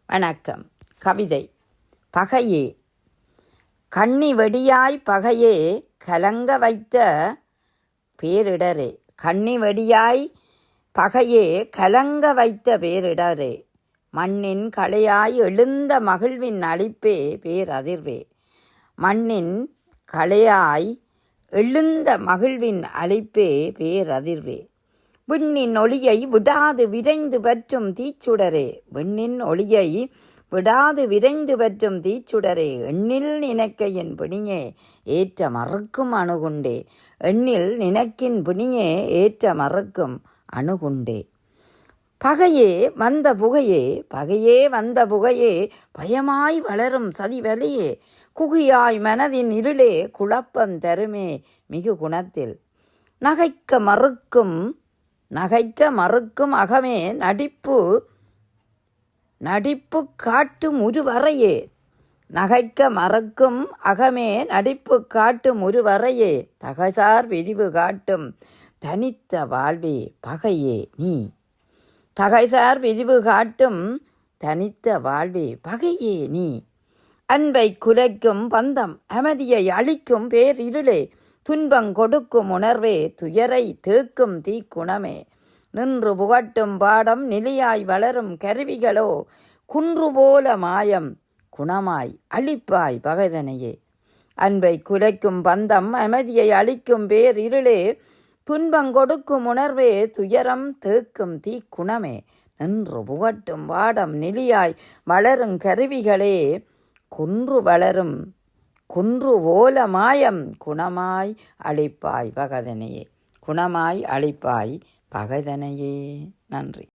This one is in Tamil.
வணக்கம். கவிதை. பகையே. கண்ணி வெடியாய் பகையே கலங்க வைத்த பேரிடரே. கண்ணி வெடியாய் பகையே கலங்க வைத்த பேரிடரே. மண்ணின் களையாய் எழுந்த மகிழ்வின் அளிப்பே பேரதிர்வே. மண்ணின் களையாய் எழுந்த மகிழ்வின் அளிப்பே பேரதிர்வே. விண்ணின் ஒளியை விடாது விரைந்து பற்றும் தீச்சுடரே. விண்ணின் ஒளியை விடாது விரைந்து பற்றும் தீச்சுடரே. எண்ணில் நினைக்க என் பிணியே ஏற்ற மறுக்கும் அணுகுண்டே. எண்ணில் நினைக்கின் பிணியே ஏற்ற மறுக்கும் அணுகுண்டே. பகையே வந்த புகையே பகையே வந்த புகையே பயமாய் வளரும் சதிவலியே. குகியாய் மனதின் இருளே குழப்பம் தருமே மிகு குணத்தில். நகைக்க மறுக்கும் அகமே நடிப்பு காட்டும் உருவரையே. நகைக்க மறக்கும் அகமே நடிப்பு காட்டும் உருவரையே. தகைசார் விரிவு காட்டும் தனித்த வாழ்வே பகையே நீ. தகைசார் விரிவு காட்டும் தனித்த வாழ்வே பகையே நீ. அன்பை குலைக்கும் பந்தம் அமைதியை அளிக்கும் பேர் இருளே. துன்பம் கொடுக்கும் உணர்வே துயரை தேக்கும் தீக்குணமே. நின்று புகட்டும் பாடம் நிலையாய் வளரும் கருவிகளோ. குன்று போல மாயம் குணமாய் அழிப்பாய் பகைதனையே. அன்பை குலைக்கும் பந்தம் அமைதியை அளிக்கும் பேர் இருளே. துன்பம் கொடுக்கும் உணர்வே துயரம் தேக்கும் தீக்குணமே. நின்று புகட்டும் பாடம் நிலையாய் வளரும் கருவிகளே. குன்று போல மாயம் குணமாய் அழிப்பாய் பகைதனையே. குணமாய் அழிப்பாய் பகைதனையே. நன்றி.